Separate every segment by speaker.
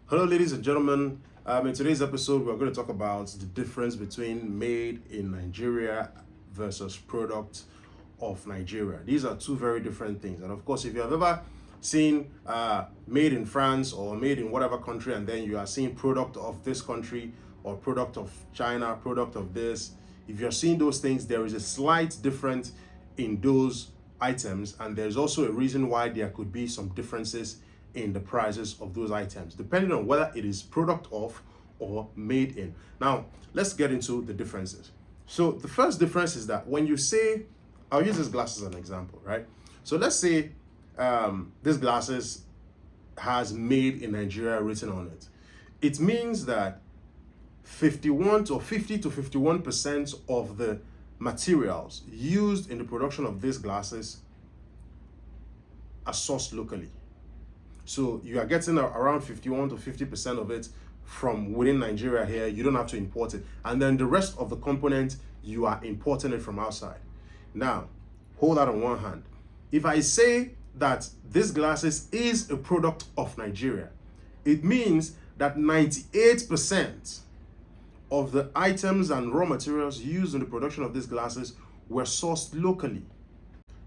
Speaker 1: Hello, ladies and gentlemen. In today's episode, we're going to talk about the difference between made in Nigeria versus product of Nigeria. These are two very different things. And of course, if you have ever seen made in France or made in whatever country, and then you are seeing product of this country or product of China, product of this, if you're seeing those things, there is a slight difference in those items, and there's also a reason why there could be some differences in the prices of those items, depending on whether it is product of or made in. Now, let's get into the differences. So the first difference is that when you say, I'll use this glass as an example, right? So let's say this glasses has made in Nigeria written on it. It means that 50 to 51% of the materials used in the production of these glasses are sourced locally. So you are getting around 51 to 50% of it from within Nigeria here. You don't have to import it. And then the rest of the component, you are importing it from outside. Now, hold that on one hand. If I say that this glasses is a product of Nigeria, it means that 98% of the items and raw materials used in the production of these glasses were sourced locally.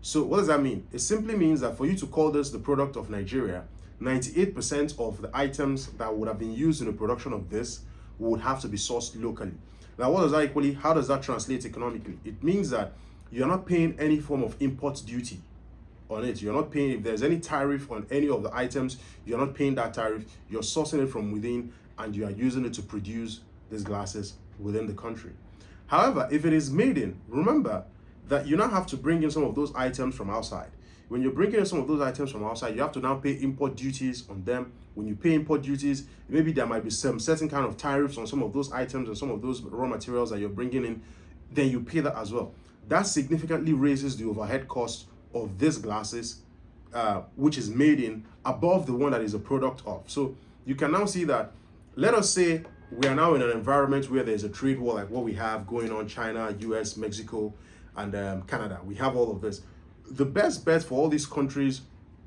Speaker 1: So what does that mean? It simply means that for you to call this the product of Nigeria, 98% of the items that would have been used in the production of this would have to be sourced locally. Now, what does that equally, how does that translate economically? It means that you're not paying any form of import duty on it. You're not paying, if there's any tariff on any of the items, you're not paying that tariff. You're sourcing it from within and you are using it to produce these glasses within the country. However, if it is made in, remember that you now have to bring in some of those items from outside. When you're bringing in some of those items from outside, you have to now pay import duties on them. When you pay import duties, maybe there might be some certain kind of tariffs on some of those items and some of those raw materials that you're bringing in, then you pay that as well. That significantly raises the overhead cost of these glasses, which is made in, above the one that is a product of. So you can now see that, let us say we are now in an environment where there's a trade war like what we have going on, China, US, Mexico, and Canada. We have all of this. The best bet for all these countries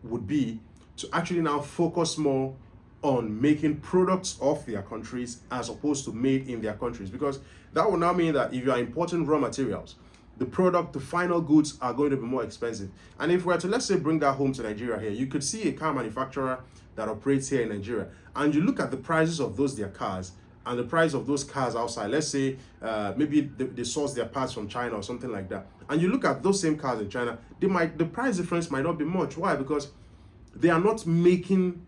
Speaker 1: would be to actually now focus more on making products of their countries as opposed to made in their countries, because that will now mean that if you are importing raw materials, the product, the final goods are going to be more expensive. And if we were to, let's say, bring that home to Nigeria here, you could see a car manufacturer that operates here in Nigeria, and you look at the prices of those their cars and the price of those cars outside. Let's say maybe they source their parts from China or something like that, and you look at those same cars in China, the price difference might not be much. Why? Because they are not making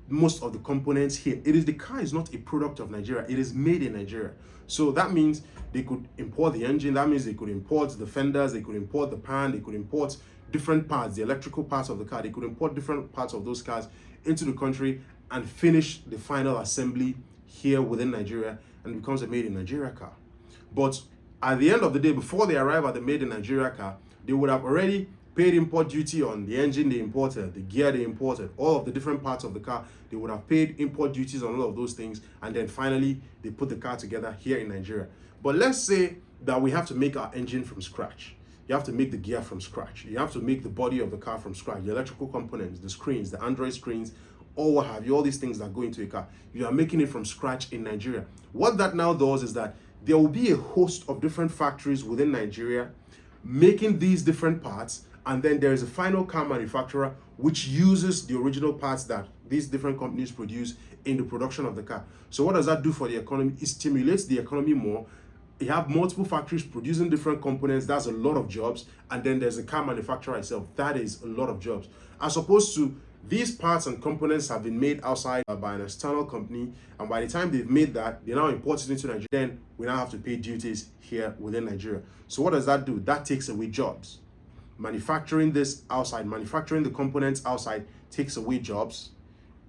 Speaker 1: most of the components here. The car is not a product of Nigeria, it is made in Nigeria. So that means they could import the engine, that means they could import the fenders, they could import the pan, they could import different parts, the electrical parts of the car, they could import different parts of those cars into the country and finish the final assembly here within Nigeria, and it becomes a made in Nigeria car. But at the end of the day, before they arrive at the made in Nigeria car, they would have already paid import duty on the engine they imported, the gear they imported, all of the different parts of the car. They would have paid import duties on all of those things, and then finally they put the car together here in Nigeria. But let's say that we have to make our engine from scratch. You have to make the gear from scratch. You have to make the body of the car from scratch, the electrical components, the screens, the Android screens, or what have you, all these things that go into a car. You are making it from scratch in Nigeria. What that now does is that there will be a host of different factories within Nigeria making these different parts, and then there is a final car manufacturer which uses the original parts that these different companies produce in the production of the car. So what does that do for the economy? It stimulates the economy more. You have multiple factories producing different components. That's a lot of jobs. And then there's a car manufacturer itself. That is a lot of jobs. As opposed to these parts and components have been made outside by an external company, and by the time they've made that, they now import it into Nigeria. Then we now have to pay duties here within Nigeria. So what does that do? That takes away jobs. Manufacturing this outside, manufacturing the components outside takes away jobs,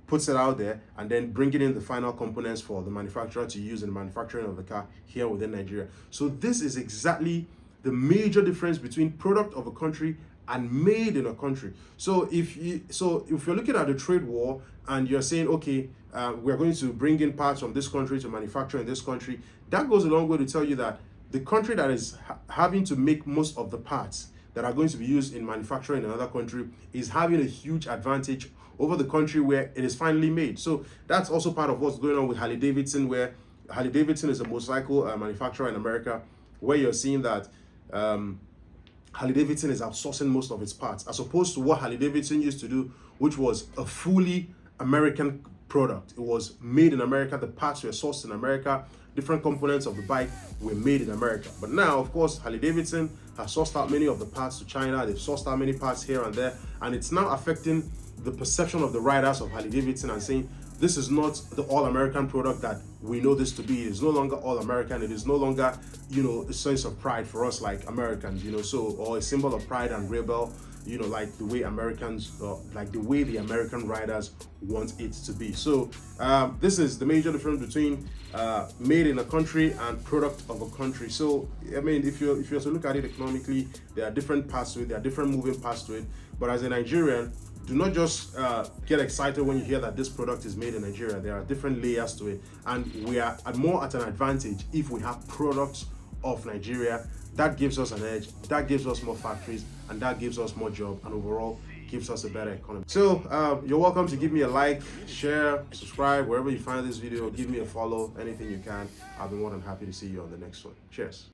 Speaker 1: puts it out there, and then bringing in the final components for the manufacturer to use in the manufacturing of the car here within Nigeria. So this is exactly the major difference between product of a country and made in a country. So if you're looking at the trade war and you're saying, okay, we're going to bring in parts from this country to manufacture in this country, that goes a long way to tell you that the country that is having to make most of the parts that are going to be used in manufacturing in another country is having a huge advantage over the country where it is finally made. So that's also part of what's going on with Harley Davidson, where Harley Davidson is a motorcycle manufacturer in America, where you're seeing that Harley Davidson is outsourcing most of its parts, as opposed to what Harley Davidson used to do, which was a fully American product. It was made in America, the parts were sourced in America, different components of the bike were made in America. But now, of course, Harley Davidson has sourced out many of the parts to China, they've sourced out many parts here and there, and it's now affecting the perception of the riders of Harley Davidson and saying, this is not the all-American product that we know this to be. It is no longer all-American. It is no longer, you know, a sense of pride for us like Americans, you know, so, or a symbol of pride and rebel, you know, like the way Americans, like the way the American riders want it to be. So this is the major difference between made in a country and product of a country. So, I mean, if you're to look at it economically, there are different parts to it, there are different moving parts to it. But as a Nigerian, do not just get excited when you hear that this product is made in Nigeria. There are different layers to it, and we are more at an advantage if we have products of Nigeria. That gives us an edge, that gives us more factories, and that gives us more job, and overall gives us a better economy. So you're welcome to give me a like, share, subscribe wherever you find this video. Give me a follow, anything you can. I'll be more than happy to see you on the next one. Cheers.